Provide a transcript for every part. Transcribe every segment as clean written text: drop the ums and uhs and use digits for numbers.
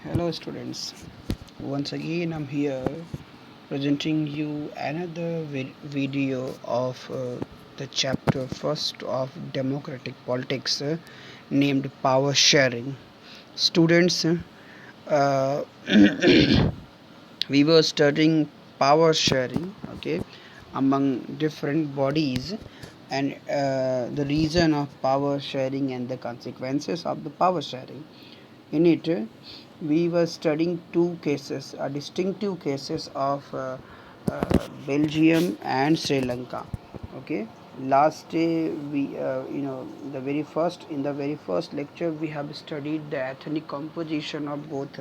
Hello students, once again I'm here presenting you another video of the chapter first of democratic politics named power sharing. Students, uh, we were studying power sharing, okay, among different bodies, and the reason of power sharing and the consequences of the power sharing. In it, we were studying two cases, distinctive cases of Belgium and Sri Lanka. Okay, last day we, in the very first lecture we have studied the ethnic composition of both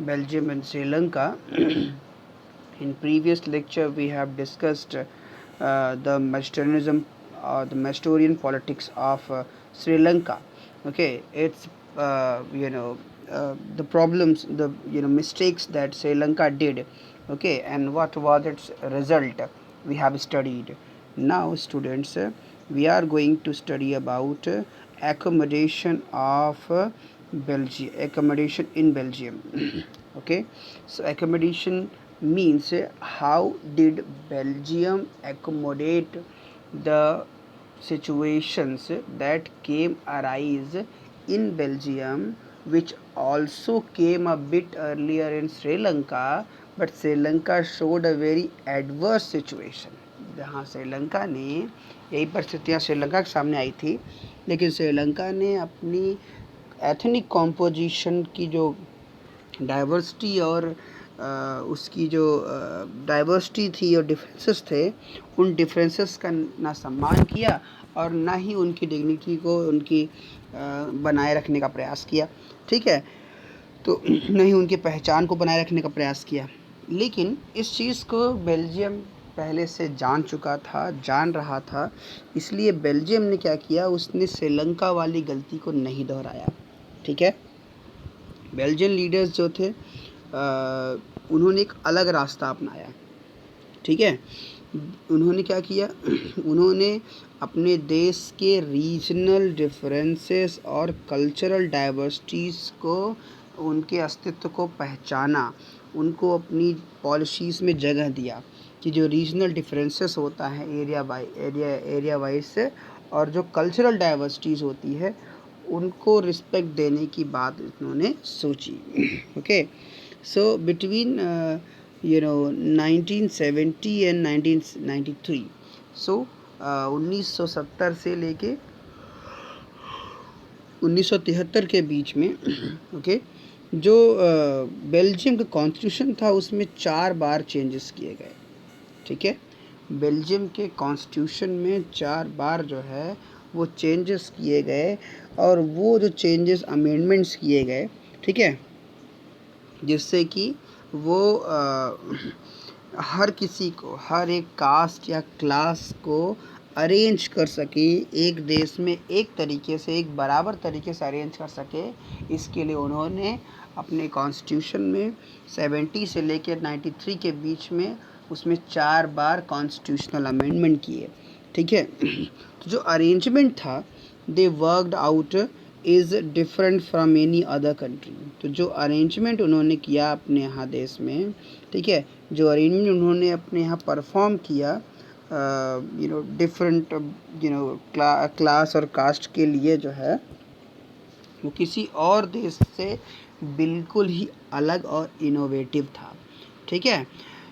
Belgium and Sri Lanka. In previous lecture we have discussed the Macedonian politics of Sri Lanka. Okay, it's the problems, the mistakes that Sri Lanka did. Okay, and what was its result? We have studied. Now, students, we are going to study about accommodation of accommodation in Belgium. Okay, so accommodation means how did Belgium accommodate the situations that came arise in Belgium, which also came a bit earlier in Sri Lanka, but Sri Lanka showed a very adverse situation. जहाँ श्रीलंका ने यही परिस्थितियाँ श्रीलंका के सामने आई थी, लेकिन श्रीलंका ने अपनी एथनिक कॉम्पोजिशन की जो डाइवर्सिटी और उसकी जो डाइवर्सिटी थी और डिफरेंसेस थे, उन डिफरेंसेस का ना सम्मान किया और ना ही उनकी डिग्निटी को उनकी बनाए रखने का प्रयास किया. ठीक है, तो न ही उनकी पहचान को बनाए रखने का प्रयास किया. लेकिन इस चीज़ को बेल्जियम पहले से जान रहा था, इसलिए बेल्जियम ने क्या किया, उसने श्रीलंका वाली गलती को नहीं दोहराया. ठीक है, बेल्जियन लीडर्स जो थे उन्होंने एक अलग रास्ता अपनाया. ठीक है, उन्होंने क्या किया, उन्होंने अपने देश के रीजनल डिफरेंसेस और कल्चरल डाइवर्सिटीज़ को, उनके अस्तित्व को पहचाना, उनको अपनी पॉलिसीज़ में जगह दिया कि जो रीजनल डिफरेंसेस होता है एरिया वाइज से, और जो कल्चरल डाइवर्सिटीज़ होती है उनको रिस्पेक्ट देने की बात उन्होंने सोची. ओके, सो बिटवीन 1970 एंड 1993, सो 1970 से लेके 1973 के बीच में ओके, जो बेल्जियम का कॉन्स्टिट्यूशन था उसमें 4 बार चेंजेस किए गए. ठीक है, बेल्जियम के कॉन्स्टिट्यूशन में 4 बार जो है वो चेंजेस किए गए, और वो जो चेंजेस अमेंडमेंट्स किए गए, ठीक है, जिससे कि वो हर किसी को, हर एक कास्ट या क्लास को अरेंज कर सके, एक देश में एक तरीके से, एक बराबर तरीके से अरेंज कर सके. इसके लिए उन्होंने अपने कॉन्स्टिट्यूशन में 70 से लेकर 93 के बीच में उसमें 4 बार कॉन्स्टिट्यूशनल अमेंडमेंट किए. ठीक है, तो जो अरेंजमेंट था they worked out is different from any other country. तो जो अरेंजमेंट उन्होंने किया अपने यहाँ देश में, ठीक है, जो अरेंजमेंट उन्होंने अपने यहाँ परफॉर्म किया डिफरेंट क्लास और कास्ट के लिए, जो है वो किसी और देश से बिल्कुल ही अलग और इनोवेटिव था. ठीक है,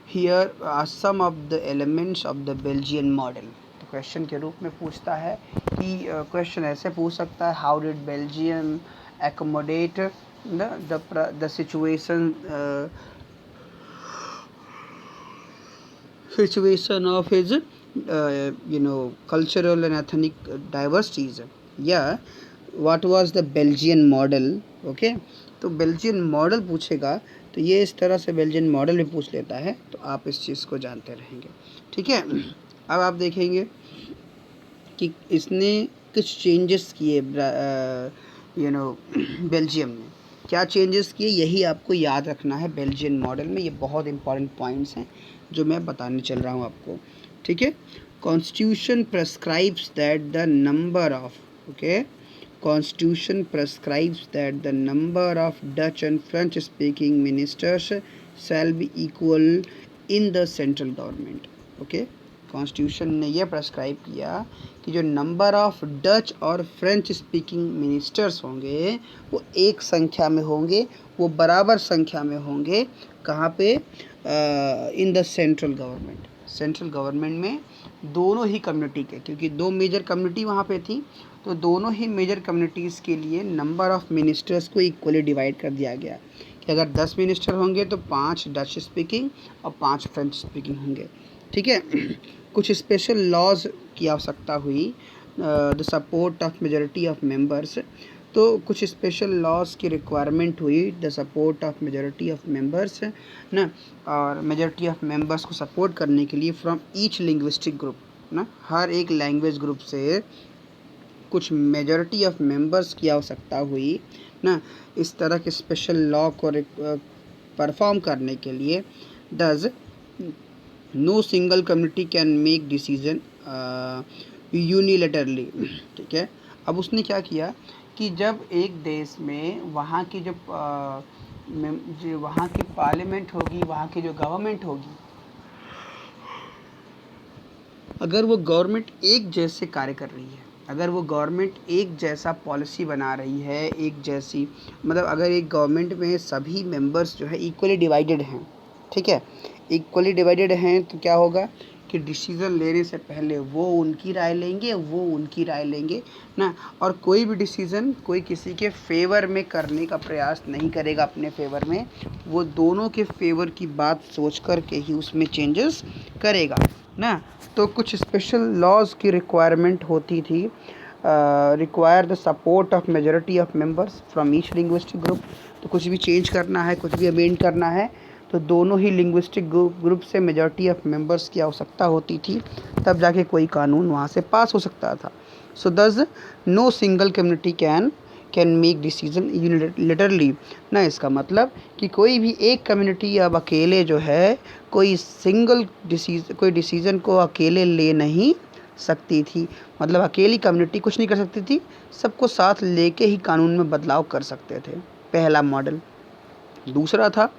here are some of the elements of the Belgian model. तो क्वेश्चन के रूप में पूछता है कि क्वेश्चन ऐसे पूछ सकता है, how did Belgium accommodate the situation of his cultural and ethnic diversities. Yeah, what was the Belgian model? Okay, तो बेल्जियन मॉडल पूछेगा तो ये इस तरह से बेल्जियन मॉडल भी पूछ लेता है, तो आप इस चीज़ को जानते रहेंगे. ठीक है, अब आप देखेंगे कि इसने कुछ चेंजेस किए बेल्जियम में. क्या चेंजेस किए, यही आपको याद रखना है बेल्जियन मॉडल में. ये बहुत इंपॉर्टेंट पॉइंट्स हैं जो मैं बताने चल रहा हूँ आपको. ठीक है, constitution prescribes that the number of Constitution prescribes that the number of Dutch and French speaking ministers shall be equal in the central government. Okay, constitution ने यह प्रेस्क्राइब किया कि जो नंबर ऑफ डच और फ्रेंच स्पीकिंग मिनिस्टर्स होंगे वो एक संख्या में होंगे, वो बराबर संख्या में होंगे। कहाँ पे? In the central government. Central government में दोनों ही कम्युनिटी के, क्योंकि दो मेजर कम्युनिटी वहाँ पे थी, तो दोनों ही मेजर कम्युनिटीज़ के लिए नंबर ऑफ मिनिस्टर्स को इक्वली डिवाइड कर दिया गया कि अगर 10 मिनिस्टर होंगे तो 5 डच स्पीकिंग और 5 फ्रेंच स्पीकिंग होंगे। ठीक है। कुछ स्पेशल लॉज की आवश्यकता हुई, the support of majority of members. तो कुछ स्पेशल लॉज की रिक्वायरमेंट हुई, the support of majority of members ना, और मेजॉरिटी ऑफ मेंबर्स को सपोर्ट करने के लिए फ्रॉम ईच लिंग्विस्टिक ग्रुप ना, हर एक लैंग्वेज ग्रुप से कुछ मेजॉरिटी ऑफ मेंबर्स की आवश्यकता हुई ना। इस तरह के स्पेशल लॉ को परफॉर्म करने के लिए thus no single community can make decision unilaterally. ठीक है। अब उसने क्या किया कि जब एक देश में वहाँ की जो वहाँ की पार्लियामेंट होगी, वहाँ की जो गवर्नमेंट होगी, अगर वो गवर्नमेंट एक जैसे कार्य कर रही है, अगर वो गवर्नमेंट एक जैसा पॉलिसी बना रही है, एक जैसी, मतलब अगर एक गवर्नमेंट में सभी मेंबर्स जो है इक्वली डिवाइडेड हैं, ठीक है, इक्वली डिवाइडेड हैं, तो क्या होगा कि डिसीज़न लेने से पहले वो उनकी राय लेंगे, वो उनकी राय लेंगे ना, और कोई भी डिसीज़न कोई किसी के फेवर में करने का प्रयास नहीं करेगा अपने फेवर में, वो दोनों के फेवर की बात सोच कर के ही उसमें चेंजेस करेगा ना। तो कुछ स्पेशल लॉज की रिक्वायरमेंट होती थी, require the support of majority of members from each linguistic group. तो कुछ भी चेंज करना है, कुछ भी अमेंड करना है, तो दोनों ही लिंग्विस्टिक ग्रुप से मेजॉरिटी ऑफ मेंबर्स की आवश्यकता होती थी, तब जाके कोई कानून वहाँ से पास हो सकता था। So thus no single community can make decision unilaterally ना। इसका मतलब कि कोई भी एक कम्युनिटी अब अकेले जो है कोई कोई डिसीज़न को अकेले ले नहीं सकती थी, मतलब अकेली कम्युनिटी कुछ नहीं कर सकती थी, सबको साथ लेके ही कानून में बदलाव कर सकते थे, पहला मॉडल। दूसरा था,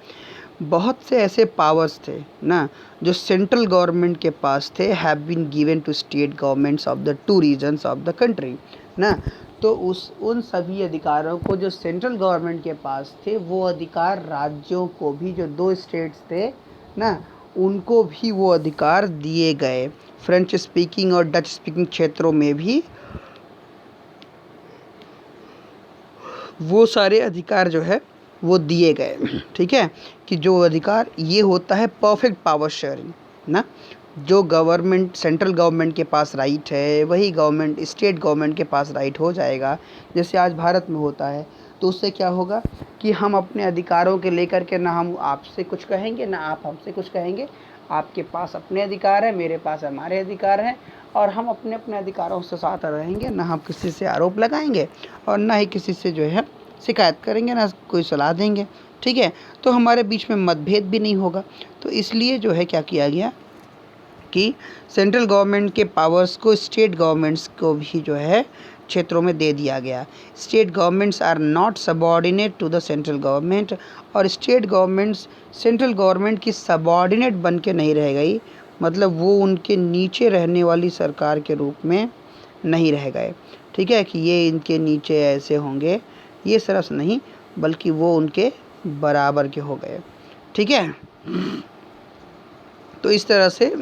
बहुत से ऐसे पावर्स थे ना जो सेंट्रल गवर्नमेंट के पास थे, have been given to state governments of the 2 regions of the country ना। तो उन सभी अधिकारों को जो सेंट्रल गवर्नमेंट के पास थे, वो अधिकार राज्यों को भी, जो 2 स्टेट्स थे ना, उनको भी वो अधिकार दिए गए। फ्रेंच स्पीकिंग और डच स्पीकिंग क्षेत्रों में भी वो सारे अधिकार जो है वो दिए गए। ठीक है, कि जो अधिकार, ये होता है परफेक्ट पावर शेयरिंग ना। जो गवर्नमेंट, सेंट्रल गवर्नमेंट के पास राइट है, वही गवर्नमेंट स्टेट गवर्नमेंट के पास राइट हो जाएगा, जैसे आज भारत में होता है। तो उससे क्या होगा कि हम अपने अधिकारों के लेकर के ना हम आपसे कुछ कहेंगे, ना आप हमसे कुछ कहेंगे। आपके पास अपने अधिकार है, मेरे पास हमारे अधिकार हैं, और हम अपने अपने अधिकारों से साथ रहेंगे, ना हम किसी से आरोप लगाएंगे और ना ही किसी से जो है शिकायत करेंगे, ना कोई सलाह देंगे। ठीक है, तो हमारे बीच में मतभेद भी नहीं होगा। तो इसलिए जो है क्या किया गया कि सेंट्रल गवर्नमेंट के पावर्स को स्टेट गवर्नमेंट्स को भी जो है क्षेत्रों में दे दिया गया। State governments are not subordinate to the central government, और स्टेट गवर्नमेंट्स सेंट्रल गवर्नमेंट की सबऑर्डिनेट बन के नहीं रह गई, मतलब वो उनके नीचे रहने वाली सरकार के रूप में नहीं रह गए। ठीक है, कि ये इनके नीचे ऐसे होंगे, ये सरस नहीं, बल्कि वो उनके बराबर के हो गए। ठीक है, तो इस तरह से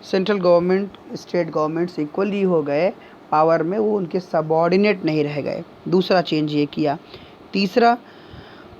central government state governments equally हो गए पावर में, वो उनके सबऑर्डिनेट नहीं रह गए। दूसरा चेंज ये किया। तीसरा,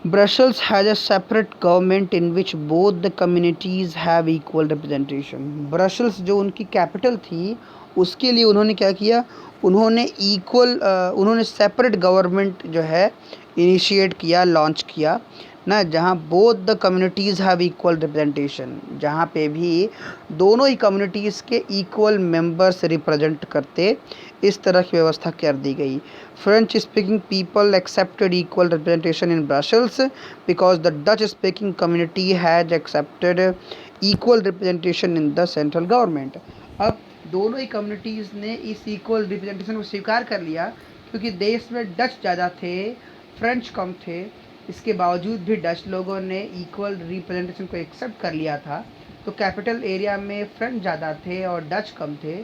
Brussels has a separate government in which both the communities have equal representation. Brussels जो उनकी कैपिटल थी, उसके लिए उन्होंने क्या किया, उन्होंने सेपरेट गवर्नमेंट जो है इनिशिएट किया, लॉन्च किया ना, जहाँ both the communities have equal representation, जहाँ पे भी दोनों ही कम्युनिटीज़ के इक्वल मेंबर्स रिप्रेजेंट करते, इस तरह की व्यवस्था कर दी गई। French speaking people accepted equal representation in Brussels because the Dutch speaking community has accepted equal representation in the central government. अब दोनों ही कम्युनिटीज़ ने इस इक्वल रिप्रेजेंटेशन को स्वीकार कर लिया क्योंकि देश में डच ज़्यादा थे, फ्रेंच कम थे। इसके बावजूद भी डच लोगों ने इक्वल रिप्रेजेंटेशन को एक्सेप्ट कर लिया था। तो कैपिटल एरिया में फ्रेंच ज़्यादा थे और डच कम थे,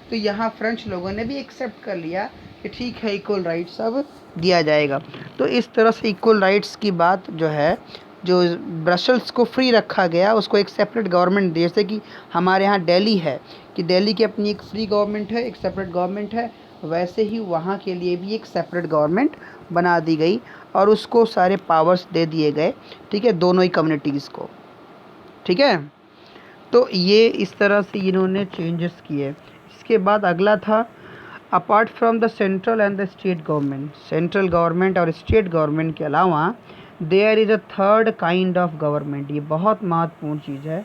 तो यहाँ फ्रेंच लोगों ने भी एक्सेप्ट कर लिया कि ठीक है, इक्वल राइट्स अब दिया जाएगा। तो इस तरह से इक्वल राइट्स की बात जो है, जो ब्रसल्स को फ्री रखा गया, उसको एक सेपरेट गवर्नमेंट, जैसे कि हमारे यहाँ दिल्ली है कि दिल्ली की अपनी एक फ्री गवर्नमेंट है, एक सेपरेट गवर्नमेंट है, वैसे ही वहाँ के लिए भी एक सेपरेट गवर्नमेंट बना दी गई और उसको सारे पावर्स दे दिए गए, ठीक है, दोनों ही कम्युनिटीज़ को, ठीक है। तो ये इस तरह से इन्होंने चेंजेस किए। इसके बाद अगला था, apart from the central and the state government, central government और स्टेट गवर्नमेंट के अलावा there is a third kind of government. ये बहुत महत्वपूर्ण चीज़ है,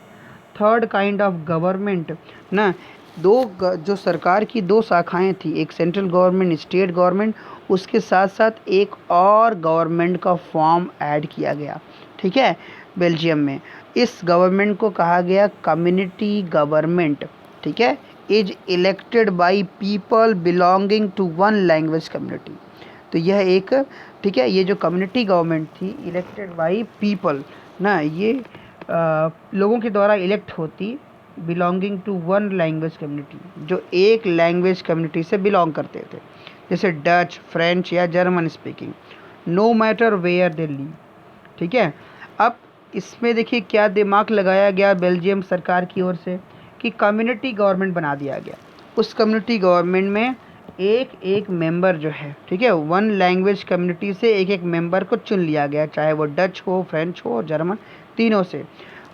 थर्ड काइंड ऑफ गवर्नमेंट ना। जो सरकार की दो शाखाएं थी, एक सेंट्रल गवर्नमेंट, स्टेट गवर्नमेंट, उसके साथ साथ एक और गवर्नमेंट का फॉर्म ऐड किया गया, ठीक है, बेल्जियम में। इस गवर्नमेंट को कहा गया कम्युनिटी गवर्नमेंट, ठीक है, is elected by people belonging to one language community. तो यह एक, ठीक है, ये जो कम्युनिटी गवर्नमेंट थी इलेक्टेड बाय पीपल ना, ये लोगों के द्वारा इलेक्ट होती, belonging to one language community, जो एक लैंग्वेज कम्युनिटी से बिलोंग करते थे, जैसे डच, फ्रेंच या German speaking, no matter where they live, ठीक है। अब इसमें देखिए क्या दिमाग लगाया गया बेल्जियम सरकार की ओर से कि कम्युनिटी गवर्नमेंट बना दिया गया। उस कम्युनिटी गवर्नमेंट में एक एक मेंबर जो है, ठीक है, वन लैंग्वेज कम्युनिटी से एक एक मेंबर को चुन लिया गया, चाहे वो डच हो, फ्रेंच हो, जर्मन, तीनों से।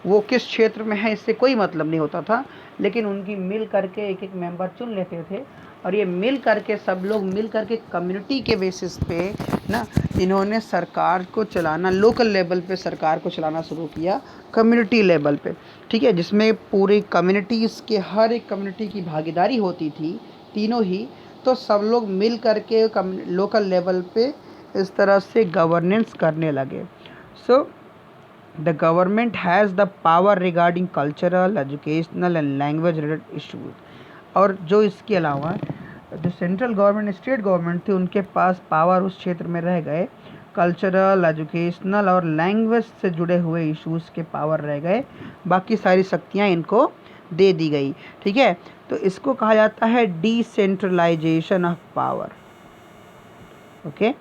वो किस क्षेत्र में है इससे कोई मतलब नहीं होता था, लेकिन उनकी मिल करके एक एक मेंबर चुन लेते थे और ये मिल करके सब लोग मिल करके कम्युनिटी के बेसिस पे ना इन्होंने सरकार को चलाना, लोकल लेवल पे सरकार को चलाना शुरू किया, कम्युनिटी लेवल पे, ठीक है, जिसमें पूरी कम्युनिटीज़ के हर एक कम्युनिटी की भागीदारी होती थी, तीनों ही। तो सब लोग मिल करके लोकल लेवल पे इस तरह से गवर्नेंस करने लगे। सो the government has the power regarding cultural, educational and language related issues। और जो इसके अलावा जो सेंट्रल गवर्नमेंट, स्टेट गवर्नमेंट थी, उनके पास पावर उस क्षेत्र में रह गए, कल्चरल, एजुकेशनल और लैंग्वेज से जुड़े हुए इश्यूज़ के पावर रह गए, बाकी सारी शक्तियाँ इनको दे दी गई, ठीक है। तो इसको कहा जाता है decentralization of power, okay,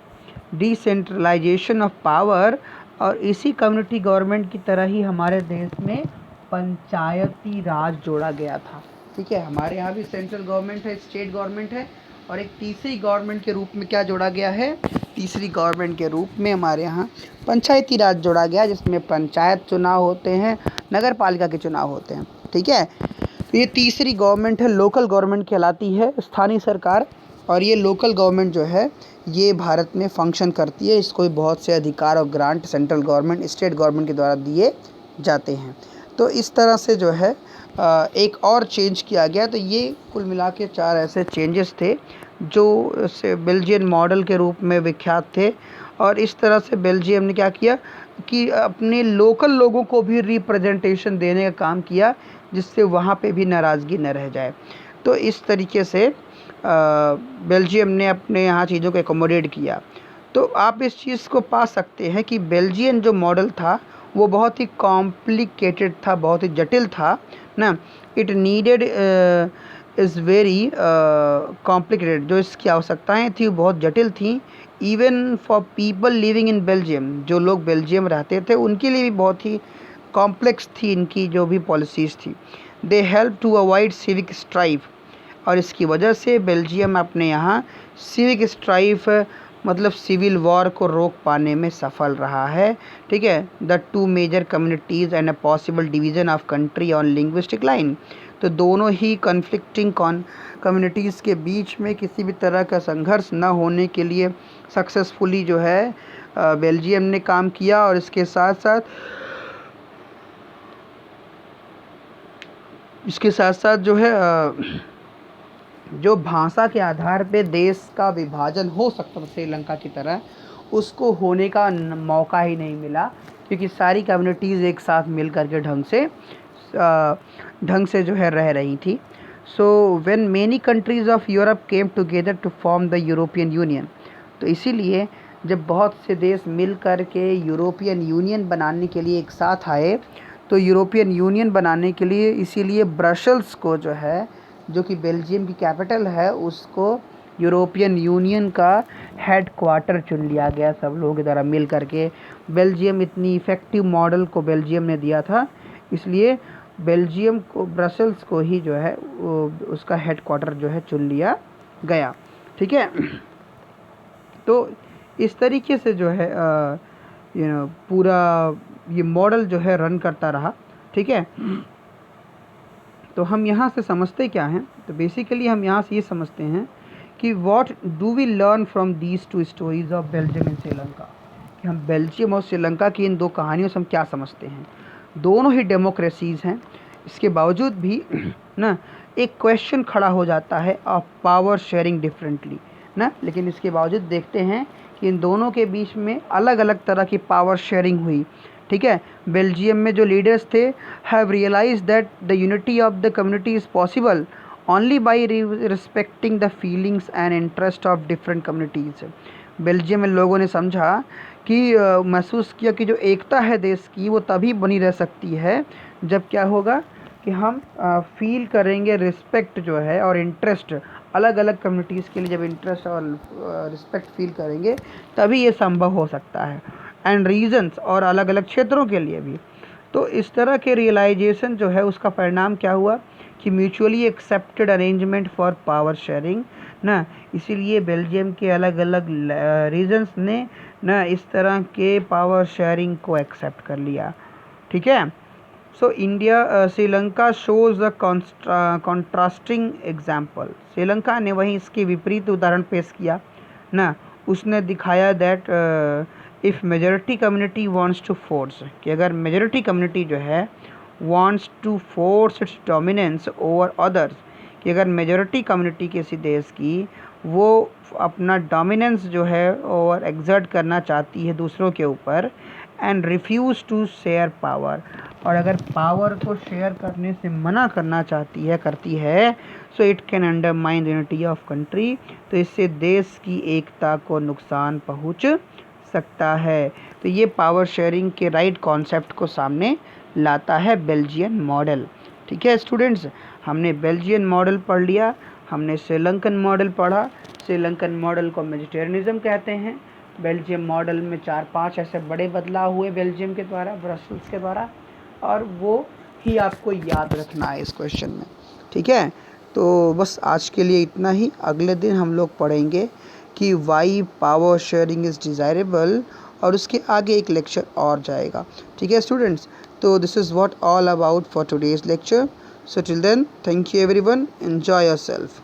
decentralization of power. और इसी कम्युनिटी गवर्नमेंट की तरह ही हमारे देश में पंचायती राज जोड़ा गया था, ठीक है। हमारे यहाँ भी सेंट्रल गवर्नमेंट है, स्टेट गवर्नमेंट है, और एक तीसरी गवर्नमेंट के रूप में क्या जोड़ा गया है, तीसरी गवर्नमेंट के रूप में हमारे यहाँ पंचायती राज जोड़ा गया, जिसमें पंचायत चुनाव होते हैं, नगर पालिका के चुनाव होते हैं, ठीक है। तो ये तीसरी गवर्नमेंट है, लोकल गवर्नमेंट कहलाती है, स्थानीय सरकार। और ये लोकल गवर्नमेंट जो है ये भारत में फंक्शन करती है, इसको बहुत से अधिकार और grant central government, state government के द्वारा दिए जाते हैं। तो इस तरह से जो है एक और चेंज किया गया। तो ये कुल मिला के 4 ऐसे चेंजेस थे जो से बेल्जियन मॉडल के रूप में विख्यात थे। और इस तरह से बेल्जियम ने क्या किया कि अपने लोकल लोगों को भी रिप्रेजेंटेशन देने का काम किया, जिससे वहाँ पे भी नाराज़गी न रह जाए। तो इस तरीके से बेल्जियम ने अपने यहाँ चीज़ों को एकोमोडेट किया। तो आप इस चीज़ को पा सकते हैं कि बेल्जियन जो मॉडल था वो बहुत ही कॉम्प्लिकेटेड था, बहुत ही जटिल था ना। It needed is very complicated, जो इसकी आवश्यकताएं थी वो बहुत जटिल थी। Even for people living in Belgium, जो लोग बेल्जियम रहते थे उनके लिए भी बहुत ही कॉम्प्लेक्स थी इनकी जो भी पॉलिसीज़ थी। They help to avoid civic strife, और इसकी वजह से बेल्जियम अपने यहाँ सिविक स्ट्राइफ मतलब सिविल वॉर को रोक पाने में सफल रहा है, ठीक है। The two major communities and a possible division of country on linguistic line, तो दोनों ही कन्फ्लिक्टिंग कम्युनिटीज़ के बीच में किसी भी तरह का संघर्ष न होने के लिए सक्सेसफुली जो है बेल्जियम ने काम किया। और इसके साथ साथ जो है जो भाषा के आधार पे देश का विभाजन हो सकता था श्रीलंका की तरह, उसको होने का मौका ही नहीं मिला, क्योंकि सारी कम्युनिटीज़ एक साथ मिल करके ढंग से जो है रह रही थी। So when many countries of Europe came together to form the European Union, तो इसीलिए जब बहुत से देश मिल कर के यूरोपियन यूनियन बनाने के लिए एक साथ आए, तो यूरोपियन यूनियन बनाने के लिए इसीलिए ब्रसल्स को जो है, जो कि बेल्जियम की कैपिटल है, उसको यूरोपियन यूनियन का हेड क्वार्टर चुन लिया गया सब लोगों के द्वारा मिल करके। बेल्जियम इतनी इफ़ेक्टिव मॉडल को बेल्जियम ने दिया था, इसलिए बेल्जियम को, ब्रसल्स को ही जो है उसका हेड क्वार्टर जो है चुन लिया गया। ठीक है, तो इस तरीके से जो है पूरा ये मॉडल जो है रन करता रहा। ठीक है, तो हम यहाँ से समझते क्या हैं, तो बेसिकली हम यहाँ से ये समझते हैं कि what do we learn from these two stories of Belgium and Sri Lanka, कि हम बेल्जियम और श्रीलंका की इन दो कहानियों से हम क्या समझते हैं। दोनों ही डेमोक्रेसीज़ हैं, इसके बावजूद भी ना एक क्वेश्चन खड़ा हो जाता है ऑफ पावर शेयरिंग डिफरेंटली ना, लेकिन इसके बावजूद देखते हैं कि इन दोनों के बीच में अलग अलग तरह की पावर शेयरिंग हुई। ठीक है, बेल्जियम में जो लीडर्स थे have realise that the unity of the community is possible only by respecting the feelings and interest of different communities. Belgium में लोगों ने समझा कि महसूस किया कि जो एकता है देश की वो तभी बनी रह सकती है जब क्या होगा कि हम फील करेंगे रिस्पेक्ट जो है और इंटरेस्ट, अलग अलग कम्युनिटीज़ के लिए जब इंटरेस्ट और रिस्पेक्ट फील करेंगे तभी ये संभव हो सकता है, एंड रीजन्स, और अलग अलग क्षेत्रों के लिए भी। तो इस तरह के रियलाइजेशन जो है उसका परिणाम क्या हुआ कि mutually accepted arrangement for power sharing ना, इसीलिए बेल्जियम के अलग अलग रीजन्स ने ना इस तरह के पावर शेयरिंग को एक्सेप्ट कर लिया। ठीक है, सो इंडिया श्रीलंका शोज़ अ कॉन्ट्रास्टिंग एग्जाम्पल। श्रीलंका ने वहीं इसके विपरीत उदाहरण पेश किया ना, उसने दिखाया that if majority community wants to force, कि अगर मेजॉरिटी कम्युनिटी जो है wants to force its dominance over others, कि अगर मेजॉरिटी कम्युनिटी किसी देश की वो अपना डोमिनेंस जो है और एक्सर्ट करना चाहती है दूसरों के ऊपर, and refuse to share power, और अगर पावर को शेयर करने से मना करना चाहती है, करती है, so it can undermine unity of country, तो इससे देश की एकता को नुकसान पहुंच सकता है। तो ये पावर शेयरिंग के राइट कॉन्सेप्ट को सामने लाता है बेल्जियन मॉडल। ठीक है स्टूडेंट्स, हमने बेल्जियन मॉडल पढ़ लिया, हमने श्रीलंकन मॉडल पढ़ा। श्रीलंकन मॉडल को मेडिटेरेनिज्म कहते हैं। बेल्जियम मॉडल में 4-5 ऐसे बड़े बदलाव हुए बेल्जियम के द्वारा, ब्रसल्स के द्वारा, और वो ही आपको याद रखना है इस क्वेश्चन में। ठीक है, तो बस आज के लिए इतना ही। अगले दिन हम लोग पढ़ेंगे कि why power sharing is desirable, और उसके आगे एक लेक्चर और जाएगा। ठीक है स्टूडेंट्स, तो this is what all about for today's lecture. So till then, thank you everyone, enjoy yourself.